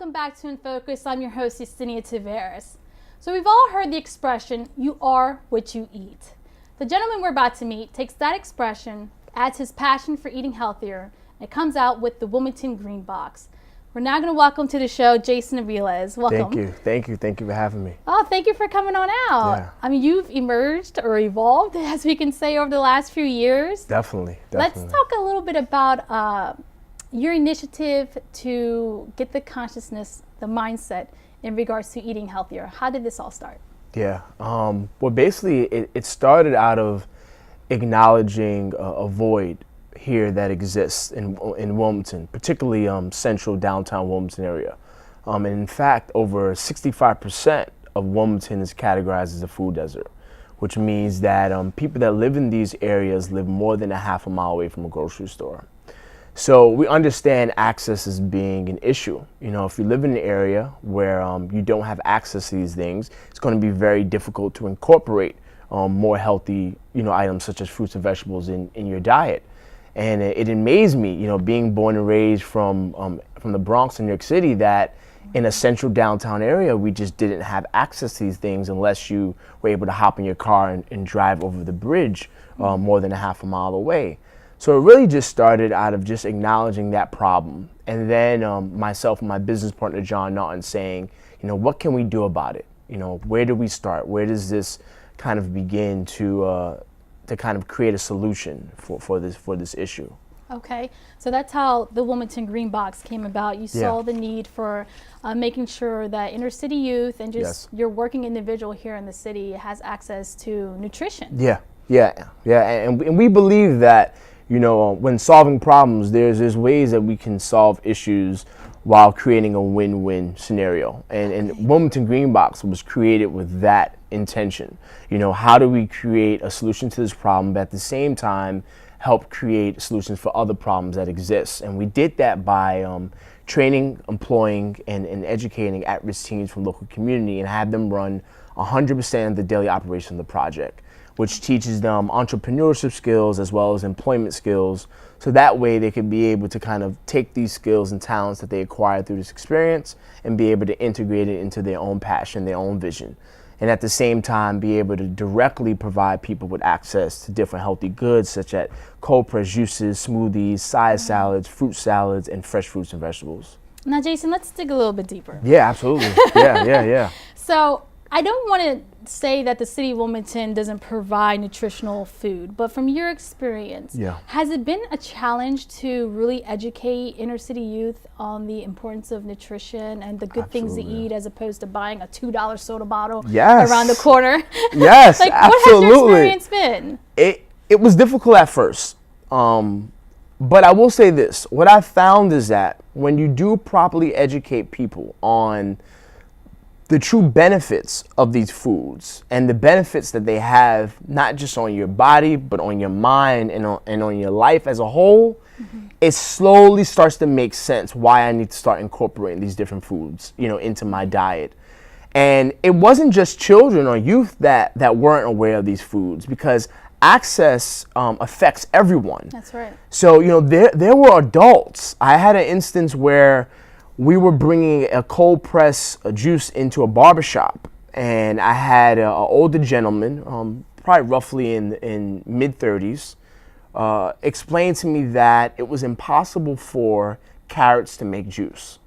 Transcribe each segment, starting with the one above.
welcome back to In Focus. I'm your host, Yesenia Taveras. So we've all heard the expression, you are what you eat. The gentleman we're about to meet takes that expression, adds his passion for eating healthier, and comes out with the Wilmington Green Box. We're now going to welcome to the show Jason Aviles. Welcome. Thank you for having me. Oh, thank you for coming on out. Yeah. I mean, you've emerged or evolved, as we can say, over the last few years. Definitely. Let's talk a little bit about your initiative to get the consciousness, the mindset in regards to eating healthier. How did this all start? Yeah. Well, basically, it started out of acknowledging a void here that exists in Wilmington, particularly central downtown Wilmington area. And in fact, over 65% of Wilmington is categorized as a food desert, which means that people that live in these areas live more than a half a mile away from a grocery store. So we understand access as being an issue. You know, if you live in an area where you don't have access to these things, it's going to be very difficult to incorporate more healthy, items such as fruits and vegetables in your diet. And it amazed me, being born and raised from the Bronx in New York City, that in a central downtown area, we just didn't have access to these things unless you were able to hop in your car and drive over the bridge more than a half a mile away. So it really just started out of just acknowledging that problem. And then myself and my business partner, John Naughton, saying, what can we do about it? Where do we start? Where does this kind of begin to kind of create a solution for this issue? Okay, so that's how the Wilmington Green Box came about. You saw the need for making sure that inner city youth and just your working individual here in the city has access to nutrition. Yeah, and we believe that when solving problems, there's ways that we can solve issues while creating a win-win scenario. And Wilmington Green Box was created with that intention. How do we create a solution to this problem, but at the same time help create solutions for other problems that exist? And we did that by training, employing, and educating at-risk teams from local community, and had them run 100% of the daily operation of the project, which teaches them entrepreneurship skills as well as employment skills. So that way they can be able to kind of take these skills and talents that they acquired through this experience and be able to integrate it into their own passion, their own vision. And at the same time, be able to directly provide people with access to different healthy goods, such as cold pressed juices, smoothies, side salads, fruit salads, and fresh fruits and vegetables. Now, Jason, let's dig a little bit deeper. Yeah, absolutely. Yeah. So I don't want to say that the city of Wilmington doesn't provide nutritional food, but from your experience, has it been a challenge to really educate inner city youth on the importance of nutrition and the good things to eat, as opposed to buying a $2 soda bottle around the corner? Yes, like, absolutely. What has your experience been? It was difficult at first, but I will say this. What I found is that when you do properly educate people on the true benefits of these foods and the benefits that they have, not just on your body, but on your mind and on your life as a whole, it slowly starts to make sense why I need to start incorporating these different foods, into my diet. And it wasn't just children or youth that weren't aware of these foods, because access affects everyone. That's right. So, there were adults. I had an instance where we were bringing a cold press juice into a barbershop, and I had an older gentleman, probably roughly in mid-30s, explain to me that it was impossible for carrots to make juice.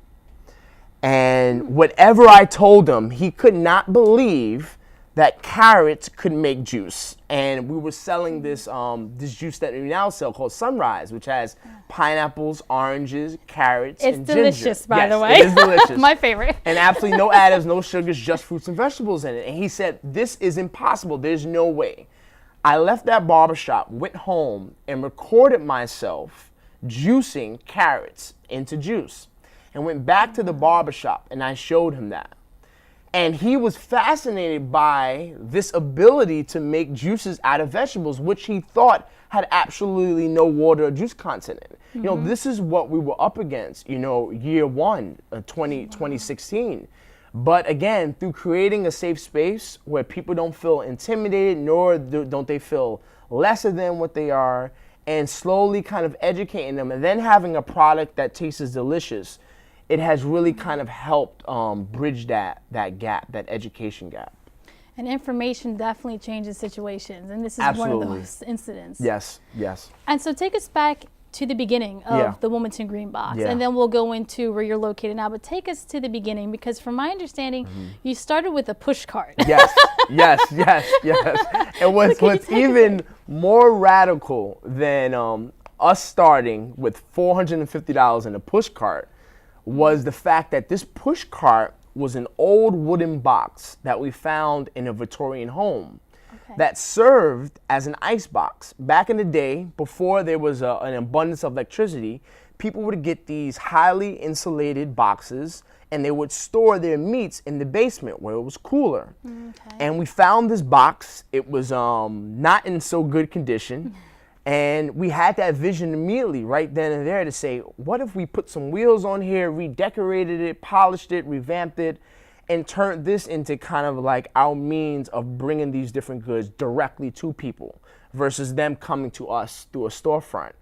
And whatever I told him, he could not believe that carrots could make juice. And we were selling this this juice that we now sell called Sunrise, which has pineapples, oranges, carrots, and ginger. It's delicious, by the way. It is delicious. My favorite. And absolutely no additives, no sugars, just fruits and vegetables in it. And he said, this is impossible. There's no way. I left that barbershop, went home, and recorded myself juicing carrots into juice. And went back to the barbershop, and I showed him that. And he was fascinated by this ability to make juices out of vegetables, which he thought had absolutely no water or juice content in it. This is what we were up against, year one, 2016. But again, through creating a safe space where people don't feel intimidated, nor don't they feel lesser than what they are, and slowly kind of educating them, and then having a product that tastes delicious, it has really kind of helped bridge that gap, that education gap. And information definitely changes situations, and this is Absolutely. one of those incidents. Yes, yes. And so take us back to the beginning of the Wilmington Green Box, and then we'll go into where you're located now. But take us to the beginning, because from my understanding, you started with a push cart. Yes, yes, yes, yes. And what's even more radical than us starting with $450 in a push cart was the fact that this push cart was an old wooden box that we found in a Victorian home that served as an ice box. Back in the day, before there was an abundance of electricity, people would get these highly insulated boxes and they would store their meats in the basement where it was cooler. And we found this box. It was not in so good condition. And we had that vision immediately right then and there to say, what if we put some wheels on here, redecorated it, polished it, revamped it, and turned this into kind of like our means of bringing these different goods directly to people versus them coming to us through a storefront.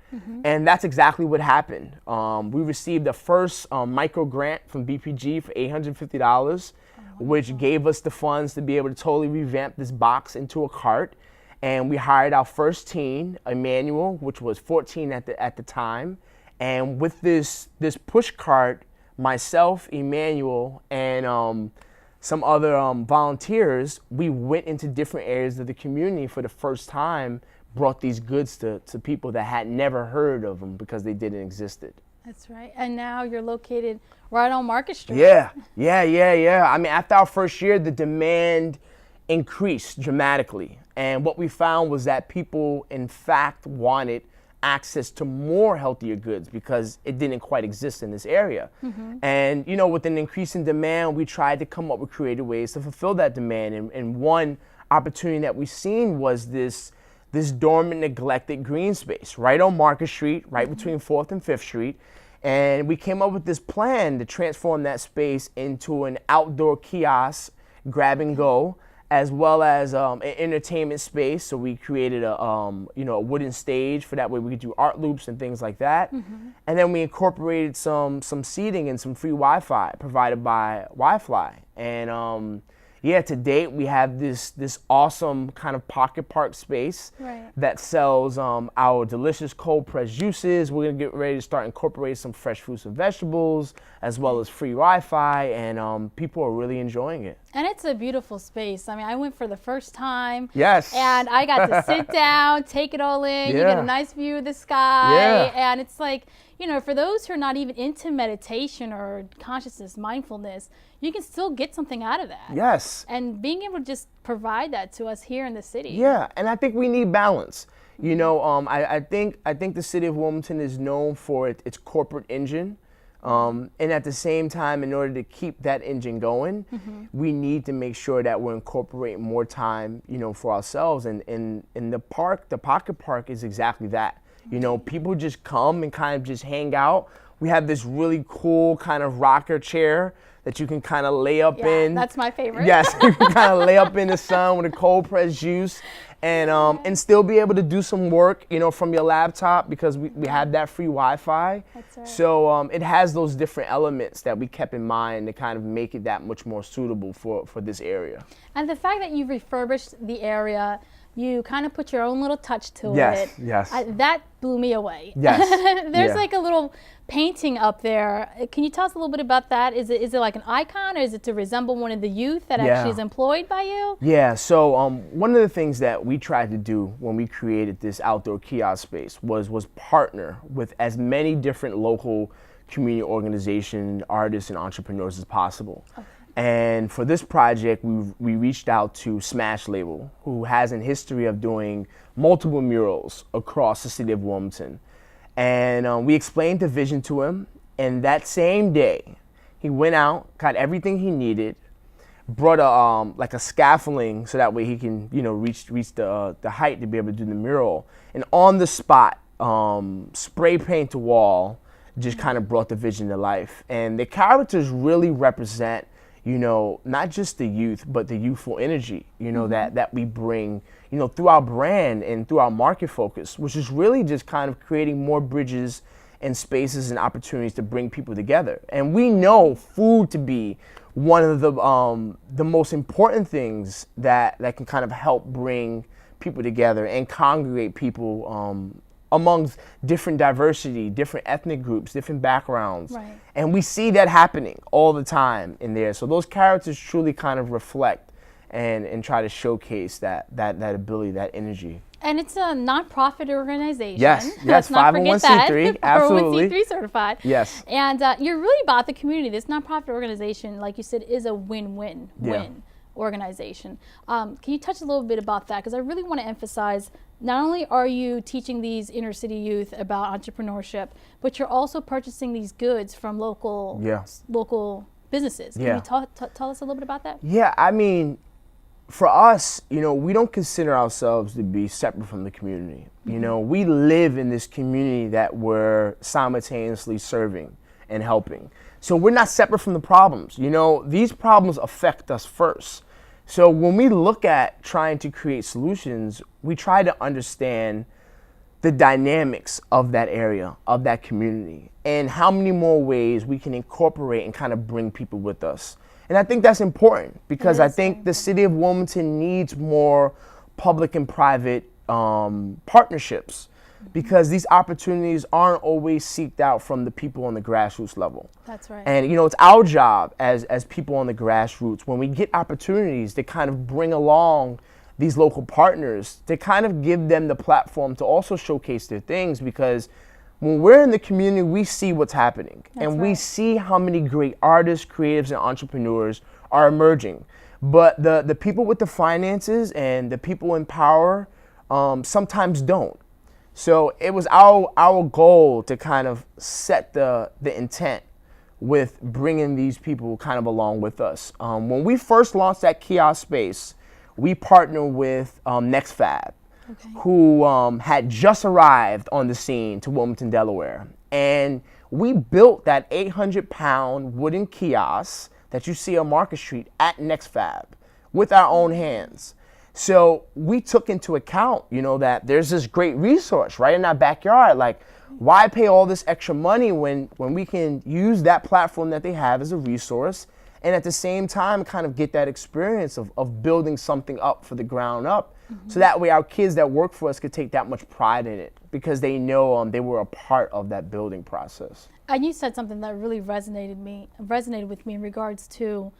And that's exactly what happened. We received the first micro grant from BPG for $850, which gave us the funds to be able to totally revamp this box into a cart. And we hired our first teen, Emmanuel, which was 14 at the time. And with this push cart, myself, Emmanuel, and some other volunteers, we went into different areas of the community for the first time, brought these goods to people that had never heard of them because they didn't exist. That's right. And now you're located right on Market Street. Yeah. I mean, after our first year, the demand increased dramatically. And what we found was that people, in fact, wanted access to more healthier goods because it didn't quite exist in this area. And, you know, with an increase in demand, we tried to come up with creative ways to fulfill that demand. And one opportunity that we've seen was this dormant, neglected green space right on Market Street, right between 4th and 5th Street. And we came up with this plan to transform that space into an outdoor kiosk, grab and go, as well as an entertainment space. So we created a wooden stage for that way we could do art loops and things like that. And then we incorporated some seating and some free Wi-Fi provided by Wi-Fi. And to date we have this awesome kind of pocket park space that sells our delicious cold pressed juices. We're gonna get ready to start incorporating some fresh fruits and vegetables, as well as free Wi-Fi, and people are really enjoying it. And it's a beautiful space. I mean, I went for the first time. Yes. And I got to sit down, take it all in. You get a nice view of the sky. And it's like, you know, for those who are not even into meditation or consciousness, mindfulness, you can still get something out of that. Yes. And being able to just provide that to us here in the city. Yeah, and I think we need balance. You know, I think the city of Wilmington is known for its corporate engine. And at the same time, in order to keep that engine going, we need to make sure that we're incorporating more time, you know, for ourselves. And in the park, the pocket park is exactly that. You know, people just come and kind of just hang out. We have this really cool kind of rocker chair that you can kind of lay up in. That's my favorite. Yes, you can kind of lay up in the sun with a cold pressed juice and still be able to do some work, you know, from your laptop because we have that free Wi-Fi. That's right. So it has those different elements that we kept in mind to kind of make it that much more suitable for this area. And the fact that you refurbished the area, you kind of put your own little touch to it. Yes. That blew me away. Yes. There's like a little painting up there. Can you tell us a little bit about that? Is it like an icon, or is it to resemble one of the youth that actually is employed by you? Yeah. So one of the things that we tried to do when we created this outdoor kiosk space was partner with as many different local community organizations, artists, and entrepreneurs as possible. Okay. And for this project, we reached out to Smash Label, who has a history of doing multiple murals across the city of Wilmington. And we explained the vision to him, and that same day, he went out, got everything he needed, brought a scaffolding so that way he can, you know, reach the height to be able to do the mural. And on the spot, spray paint the wall, just kind of brought the vision to life. And the characters really represent, you know, not just the youth, but the youthful energy, you know, that we bring, you know, through our brand and through our market focus, which is really just kind of creating more bridges and spaces and opportunities to bring people together. And we know food to be one of the most important things that can kind of help bring people together and congregate people amongst different diversity, different ethnic groups, different backgrounds. Right. And we see that happening all the time in there. So those characters truly kind of reflect and try to showcase that ability, that energy. And it's a nonprofit organization. Yes, Let's not forget that. 501c3, absolutely. 501c3 certified. Yes. And you're really about the community. This nonprofit organization, like you said, is a win-win-win organization. Can you touch a little bit about that? Because I really want to emphasize, not only are you teaching these inner city youth about entrepreneurship, but you're also purchasing these goods from local businesses. Can you tell us a little bit about that? Yeah, I mean, for us, we don't consider ourselves to be separate from the community. We live in this community that we're simultaneously serving and helping. So we're not separate from the problems. These problems affect us first. So when we look at trying to create solutions, we try to understand the dynamics of that area, of that community, and how many more ways we can incorporate and kind of bring people with us. And I think that's important because I think the city of Wilmington needs more public and private partnerships, because these opportunities aren't always seeked out from the people on the grassroots level. That's right. And it's our job as people on the grassroots, when we get opportunities to kind of bring along these local partners, to kind of give them the platform to also showcase their things, because when we're in the community, we see what's happening. We see how many great artists, creatives, and entrepreneurs are emerging. But the people with the finances and the people in power sometimes don't. So it was our goal to kind of set the intent with bringing these people kind of along with us. When we first launched that kiosk space, we partnered with NextFab. Okay. Who had just arrived on the scene to Wilmington, Delaware. And we built that 800-pound wooden kiosk that you see on Market Street at NextFab with our own hands. So we took into account, that there's this great resource right in our backyard. Like, why pay all this extra money when we can use that platform that they have as a resource, and at the same time kind of get that experience of building something up for the ground up. Mm-hmm. So that way our kids that work for us could take that much pride in it, because they know they were a part of that building process. And you said something that really resonated with me in regards to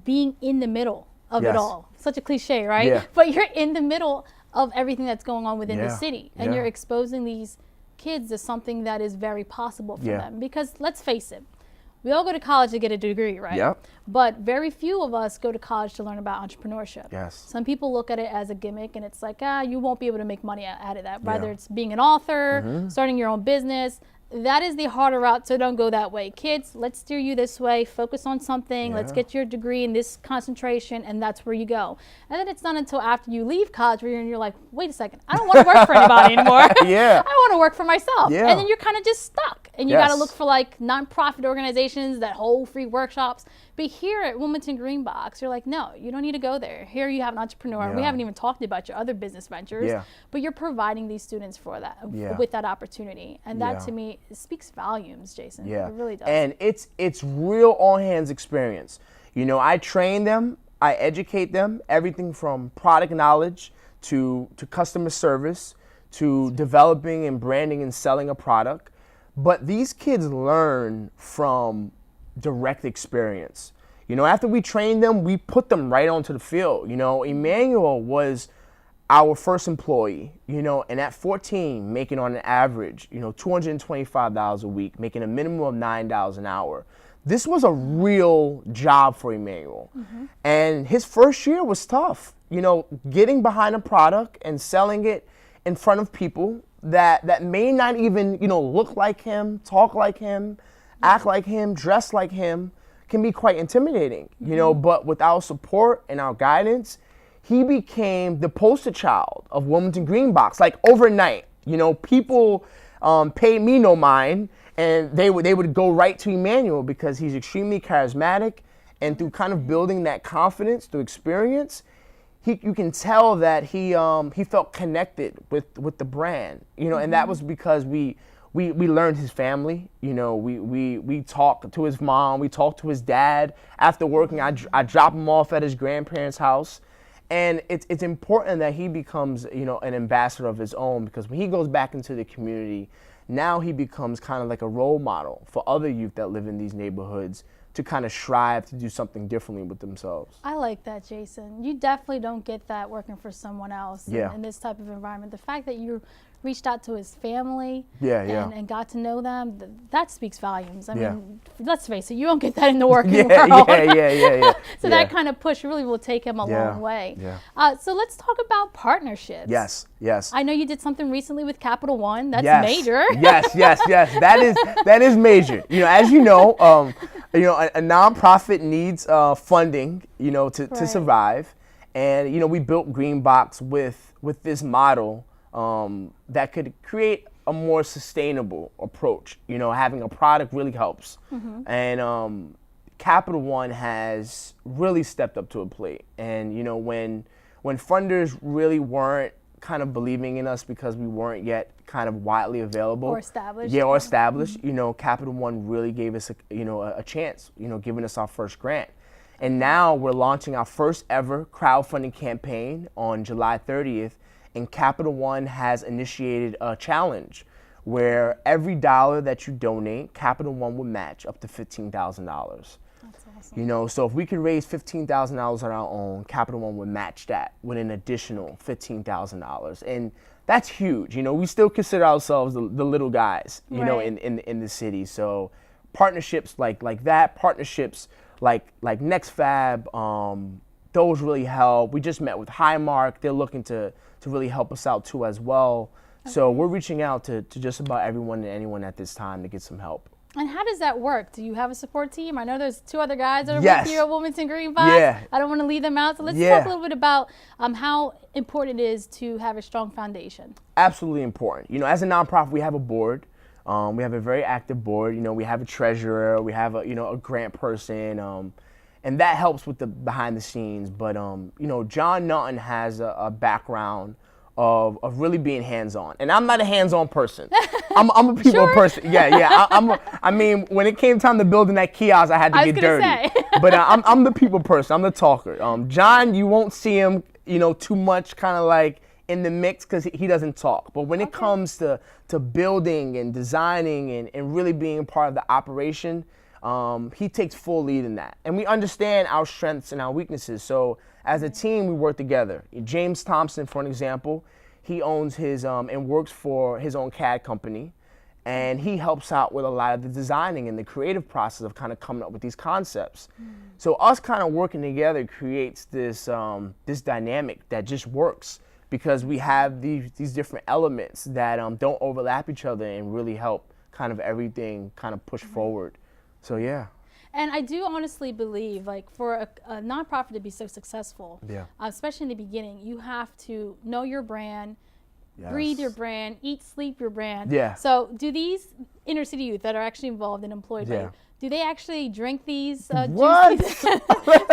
being in the middle of it all. Such a cliche, right? Yeah. But you're in the middle of everything that's going on within the city, and you're exposing these kids to something that is very possible for them. Because let's face it, we all go to college to get a degree, right? Yep. But very few of us go to college to learn about entrepreneurship. Yes. Some people look at it as a gimmick, and it's like, you won't be able to make money out of that. Whether it's being an author, starting your own business, that is the harder route, so don't go that way. Kids, let's steer you this way. Focus on something. Let's get your degree in this concentration, and that's where you go. And then it's not until after you leave college where you're like, wait a second, I don't want to work for anybody anymore. I want to work for myself. Yeah. And then you're kind of just stuck. And you got to look for like nonprofit organizations that hold free workshops. But here at Wilmington Green Box, you're like, no, you don't need to go there. Here you have an entrepreneur. We haven't even talked about your other business ventures, but you're providing these students for that, with that opportunity. And that to me speaks volumes, Jason. Yeah. It really does. And it's real all-hands experience. I train them, I educate them, everything from product knowledge to customer service to developing and branding and selling a product. But these kids learn from direct experience. After we train them, we put them right onto the field. Emmanuel was our first employee, and at 14, making on an average, $225 a week, making a minimum of $9 an hour. This was a real job for Emmanuel. And his first year was tough, getting behind a product and selling it in front of people that may not even, look like him, talk like him, act like him, dress like him, can be quite intimidating, but with our support and our guidance, he became the poster child of Wilmington Green Box, like overnight. People paid me no mind, and they would go right to Emmanuel because he's extremely charismatic, and through kind of building that confidence through experience, you can tell that he felt connected with the brand, and that was because we we learned his family. You know, we talk to his mom, we talk to his dad. After working, I drop him off at his grandparents' house. And it's important that he becomes, you know, an ambassador of his own, because when he goes back into the community, now he becomes kind of like a role model for other youth that live in these neighborhoods to kind of strive to do something differently with themselves. I like that, Jason. You definitely don't get that working for someone else in this type of environment. The fact that you reached out to his family and got to know them, that speaks volumes. I mean, let's face it, you don't get that in the working world. So that kind of push really will take him a long way. So let's talk about partnerships. Yes. I know you did something recently with Capital One. That's major. Yes. That is major. You know, as you know, a nonprofit needs funding, you know, to survive. And, you know, we built Green Box with this model that could create a more sustainable approach. You know, having a product really helps. And Capital One has really stepped up to a plate. And, you know, when funders really weren't kind of believing in us because we weren't yet kind of widely available. Or established. Yeah, or established. You know, Capital One really gave us a chance, you know, giving us our first grant. And now we're launching our first ever crowdfunding campaign on July 30th. And Capital One has initiated a challenge where every dollar that you donate, Capital One will match up to $15,000. That's awesome. You know, so if we could raise $15,000 on our own, Capital One would match that with an additional $15,000. And that's huge. You know, we still consider ourselves the little guys, you know, in the city. So partnerships like that, partnerships like NextFab, those really help. We just met with Highmark. They're looking to really help us out too as well. So we're reaching out to just about everyone and anyone at this time to get some help. And how does that work? Do you have a support team? I know there's 2 other guys that are with you at Wilmington Green Box. I don't want to leave them out. So let's talk a little bit about how important it is to have a strong foundation. Absolutely important. You know, as a nonprofit, we have a board. We have a very active board. You know, we have a treasurer. We have a grant person. And that helps with the behind the scenes. But, you know, John Naughton has a background of really being hands-on. And I'm not a hands-on person. I'm a people person. I mean, when it came time to building that kiosk, I had to get dirty. But I'm the people person. I'm the talker. John, you won't see him, you know, too much kind of like in the mix because he doesn't talk. But when it comes to building and designing and really being part of the operation, he takes full lead in that. And we understand our strengths and our weaknesses. So as a team, we work together. James Thompson, for an example, he owns his and works for his own CAD company. And he helps out with a lot of the designing and the creative process of kind of coming up with these concepts. So us kind of working together creates this dynamic that just works because we have these different elements that don't overlap each other and really help kind of everything kind of push forward. So yeah. And I do honestly believe, like, for a nonprofit to be so successful, especially in the beginning, you have to know your brand, breathe your brand, eat, sleep your brand. So do these inner city youth that are actually involved and employed by you, do they actually drink these juices? So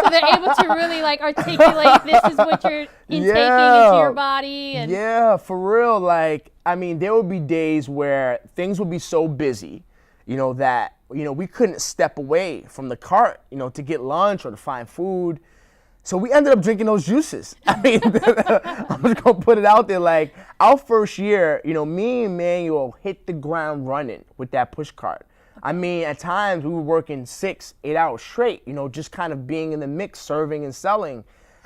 they're able to really like articulate this is what you're intaking into your body? And for real. Like, I mean, there will be days where things will be so busy, you know, that, you know, we couldn't step away from the cart, you know, to get lunch or to find food. So we ended up drinking those juices. I mean, I'm just going to put it out there. Like, our first year, you know, me and Manuel hit the ground running with that push cart. I mean, at times we were working 6-8 hours straight, you know, just kind of being in the mix, serving and selling.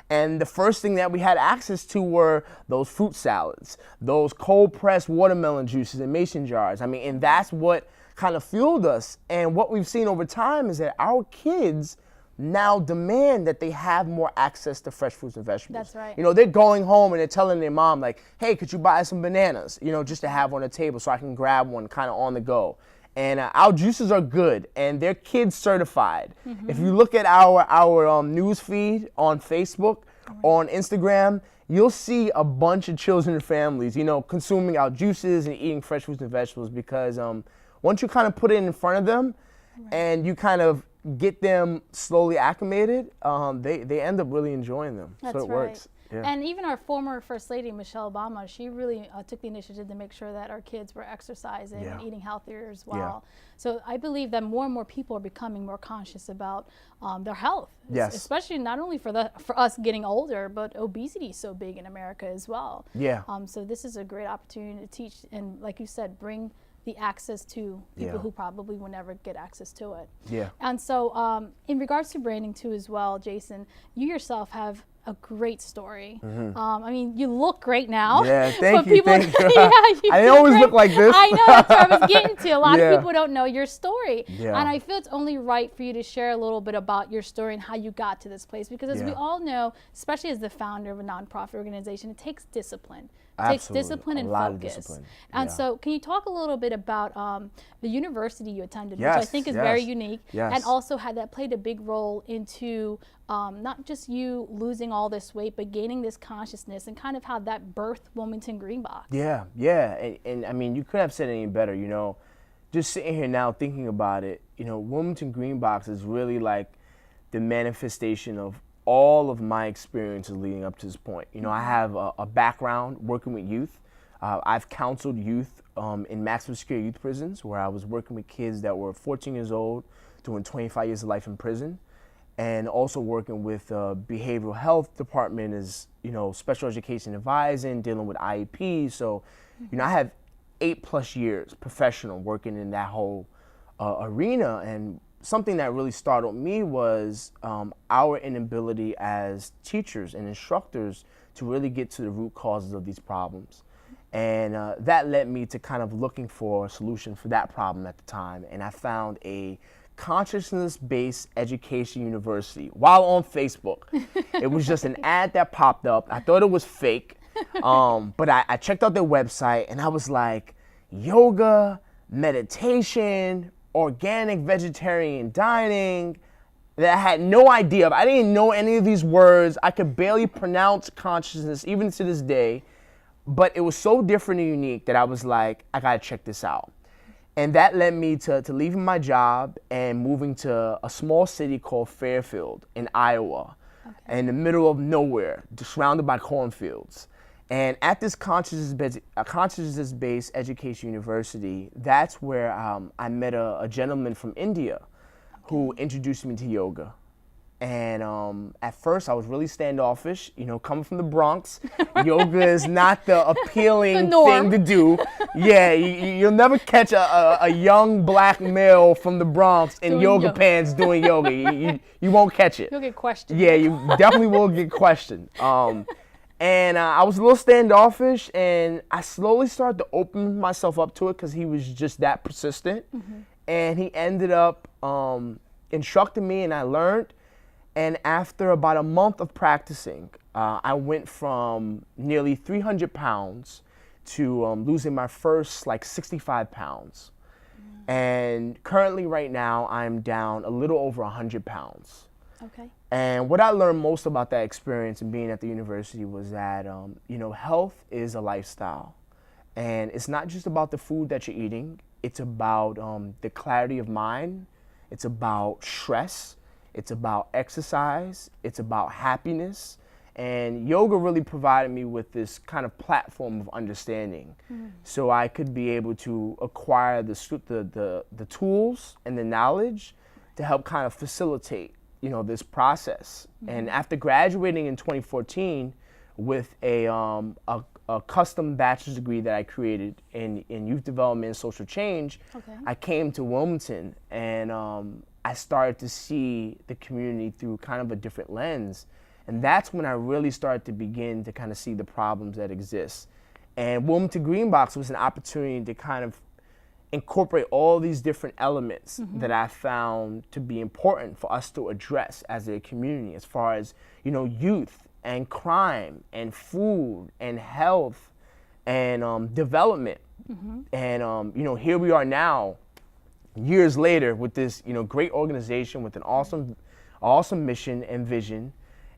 And the first thing that we had access to were those fruit salads, those cold pressed watermelon juices in mason jars. I mean, and that's what kind of fueled us. And what we've seen over time is that our kids now demand that they have more access to fresh fruits and vegetables. That's right. You know, they're going home and they're telling their mom, like, hey, could you buy some bananas, you know, just to have on the table so I can grab one kind of on the go. And our juices are good, and they're kids certified. If you look at our news feed on Facebook, on Instagram, you'll see a bunch of children and families, you know, consuming our juices and eating fresh fruits and vegetables because once you kind of put it in front of them and you kind of get them slowly acclimated, they end up really enjoying them. That's so it works. And even our former First Lady, Michelle Obama, she really took the initiative to make sure that our kids were exercising and eating healthier as well. So I believe that more and more people are becoming more conscious about their health, especially not only for us getting older, but obesity is so big in America as well. So this is a great opportunity to teach and, like you said, bring the access to people who probably will never get access to it. And so in regards to branding too as well, Jason, you yourself have a great story. I mean, you look great now. Thank you. Thank you. I didn't always look like this. I know, that's what I was getting to. A lot of people don't know your story. And I feel it's only right for you to share a little bit about your story and how you got to this place. Because as we all know, especially as the founder of a nonprofit organization, it takes discipline. It takes discipline and focus. And so can you talk a little bit about the university you attended, which I think is very unique, and also how that played a big role into not just you losing all this weight, but gaining this consciousness, and kind of how that birthed Wilmington Green Box. And I mean, you couldn't have said it any better, you know. Just sitting here now thinking about it, you know, Wilmington Green Box is really like the manifestation of all of my experiences leading up to this point. You know, I have a background working with youth. I've counseled youth in maximum security youth prisons, where I was working with kids that were 14 years old doing 25 years of life in prison, and also working with behavioral health department as, you know, special education advising, dealing with IEPs. So, you know, I have 8+ years professional working in that whole arena. And something that really startled me was our inability as teachers and instructors to really get to the root causes of these problems. And that led me to kind of looking for a solution for that problem at the time. And I found a consciousness-based education university while on Facebook. It was just an ad that popped up. I thought it was fake, but I checked out their website and I was like, yoga, meditation, organic vegetarian dining, that I had no idea of. I didn't know any of these words. I could barely pronounce consciousness even to this day, but it was so different and unique that I was like, I gotta check this out. And that led me to leaving my job and moving to a small city called Fairfield in Iowa, in the middle of nowhere, surrounded by cornfields. And at this consciousness-based education university, that's where I met a gentleman from India who introduced me to yoga. And at first I was really standoffish, you know, coming from the Bronx. Yoga is not the appealing thing to do. You'll never catch a young black male from the Bronx in yoga pants doing yoga. You won't catch it. You'll get questioned. You definitely will get questioned. And I was a little standoffish, and I slowly started to open myself up to it because he was just that persistent. And he ended up instructing me, and I learned. And after about a month of practicing, I went from nearly 300 pounds to losing my first 65 pounds. And currently right now, I'm down a little over 100 pounds. And what I learned most about that experience and being at the university was that, you know, health is a lifestyle. And it's not just about the food that you're eating. It's about the clarity of mind. It's about stress. It's about exercise. It's about happiness. And yoga really provided me with this kind of platform of understanding. So I could be able to acquire the tools and the knowledge to help kind of facilitate, you know, this process. And after graduating in 2014 with a custom bachelor's degree that I created in youth development and social change, I came to Wilmington, and I started to see the community through kind of a different lens. And that's when I really started to begin to kind of see the problems that exist. And Wilmington Green Box was an opportunity to kind of incorporate all these different elements that I found to be important for us to address as a community, as far as, you know, youth and crime and food and health and development. And, you know, here we are now, years later, with this, you know, great organization with an awesome mission and vision.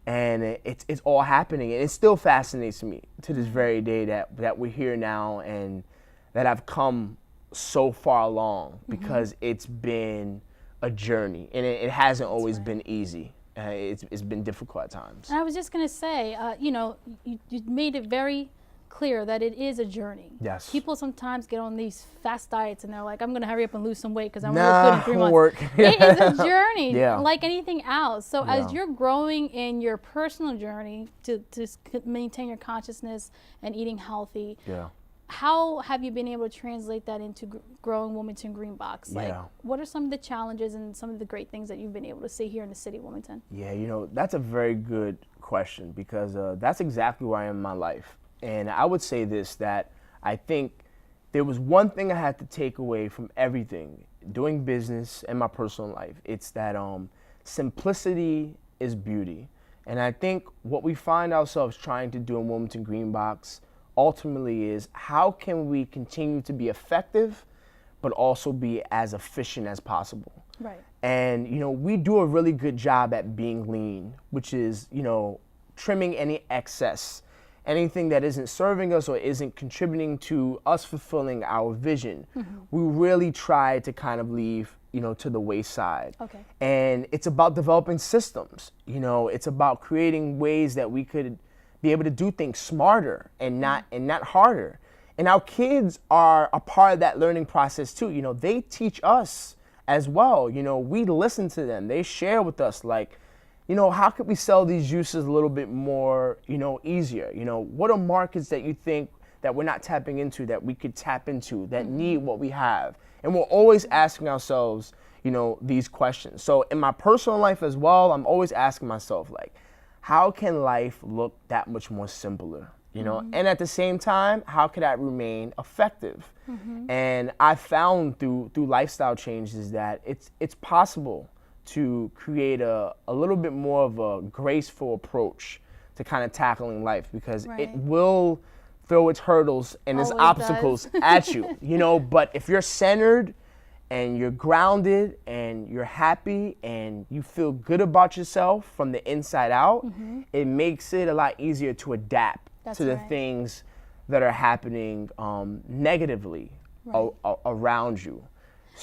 And it's all happening. And it still fascinates me to this very day that we're here now and that I've come so far along, because it's been a journey, and it hasn't always been easy. It's been difficult at times. And I was just going to say, you made it very clear that it is a journey. Yes. People sometimes get on these fast diets and they're like, I'm going to hurry up and lose some weight because I want to look good in 3 months. Work. It is a journey, Yeah. like anything else. So as you're growing in your personal journey to maintain your consciousness and eating healthy, how have you been able to translate that into growing Wilmington Green Box? Like, what are some of the challenges and some of the great things that you've been able to see here in the city of Wilmington? Yeah, that's a very good question because that's exactly where I am in my life. And I would say this, that I think there was one thing I had to take away from everything, doing business and my personal life. It's that simplicity is beauty. And I think what we find ourselves trying to do in Wilmington Green Box ultimately is how can we continue to be effective, but also be as efficient as possible. Right. And, we do a really good job at being lean, which is, trimming any excess, anything that isn't serving us or isn't contributing to us fulfilling our vision. We really try to kind of leave, to the wayside. Okay. And it's about developing systems. It's about creating ways that we could be able to do things smarter and not harder. And our kids are a part of that learning process too. They teach us as well. We listen to them. They share with us like, how could we sell these juices a little bit more, easier? What are markets that you think that we're not tapping into that we could tap into that need what we have? And we're always asking ourselves, these questions. So in my personal life as well, I'm always asking myself, like, how can life look that much more simpler? And at the same time, how could I remain effective? And I found through lifestyle changes that it's possible to create a little bit more of a graceful approach to kind of tackling life, because it will throw its hurdles and its obstacles at you, but if you're centered and you're grounded and you're happy and you feel good about yourself from the inside out, it makes it a lot easier to adapt to the things that are happening negatively around you.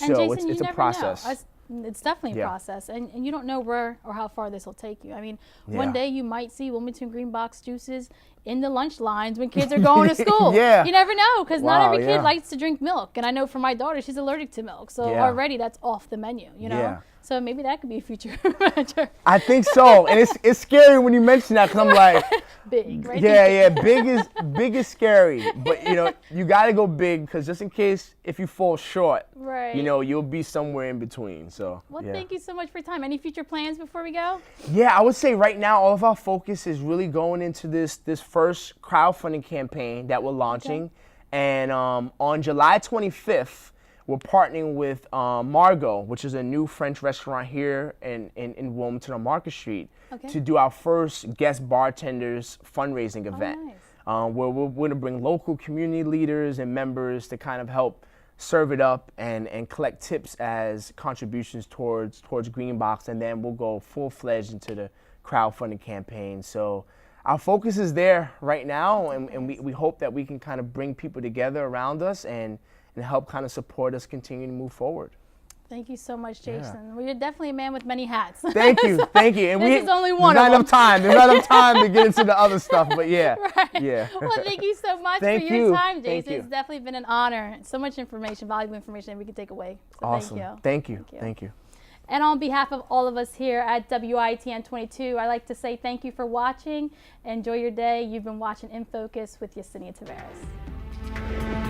And so Jason, it's a process. It's definitely a process, and you don't know where or how far this will take you. I mean, one day you might see Wilmington Green Box juices in the lunch lines when kids are going to school. You never know, because not every kid likes to drink milk. And I know for my daughter, she's allergic to milk, so already that's off the menu, So maybe that could be a future venture. I think so, and it's scary when you mention that, because I'm like, big, right? Big is scary, but you got to go big, because just in case if you fall short, you'll be somewhere in between. So thank you so much for your time. Any future plans before we go? I would say right now all of our focus is really going into this first crowdfunding campaign that we're launching, and on July 25th. We're partnering with Margot, which is a new French restaurant here in Wilmington on Market Street, to do our first guest bartenders fundraising event, where we're going to bring local community leaders and members to kind of help serve it up and collect tips as contributions towards Green Box, and then we'll go full-fledged into the crowdfunding campaign. So our focus is there right now, and we hope that we can kind of bring people together around us and help kind of support us continue to move forward. Thank you so much, Jason. Well, you're definitely a man with many hats. Thank you. And this is only one of them. There's not enough time to get into the other stuff, but Well, thank you so much for your time, Jason. Thank you. It's definitely been an honor. So much information, valuable information that we can take away. So awesome. Thank you. And on behalf of all of us here at WITN 22, I'd like to say thank you for watching. Enjoy your day. You've been watching In Focus with Yesenia Taveras.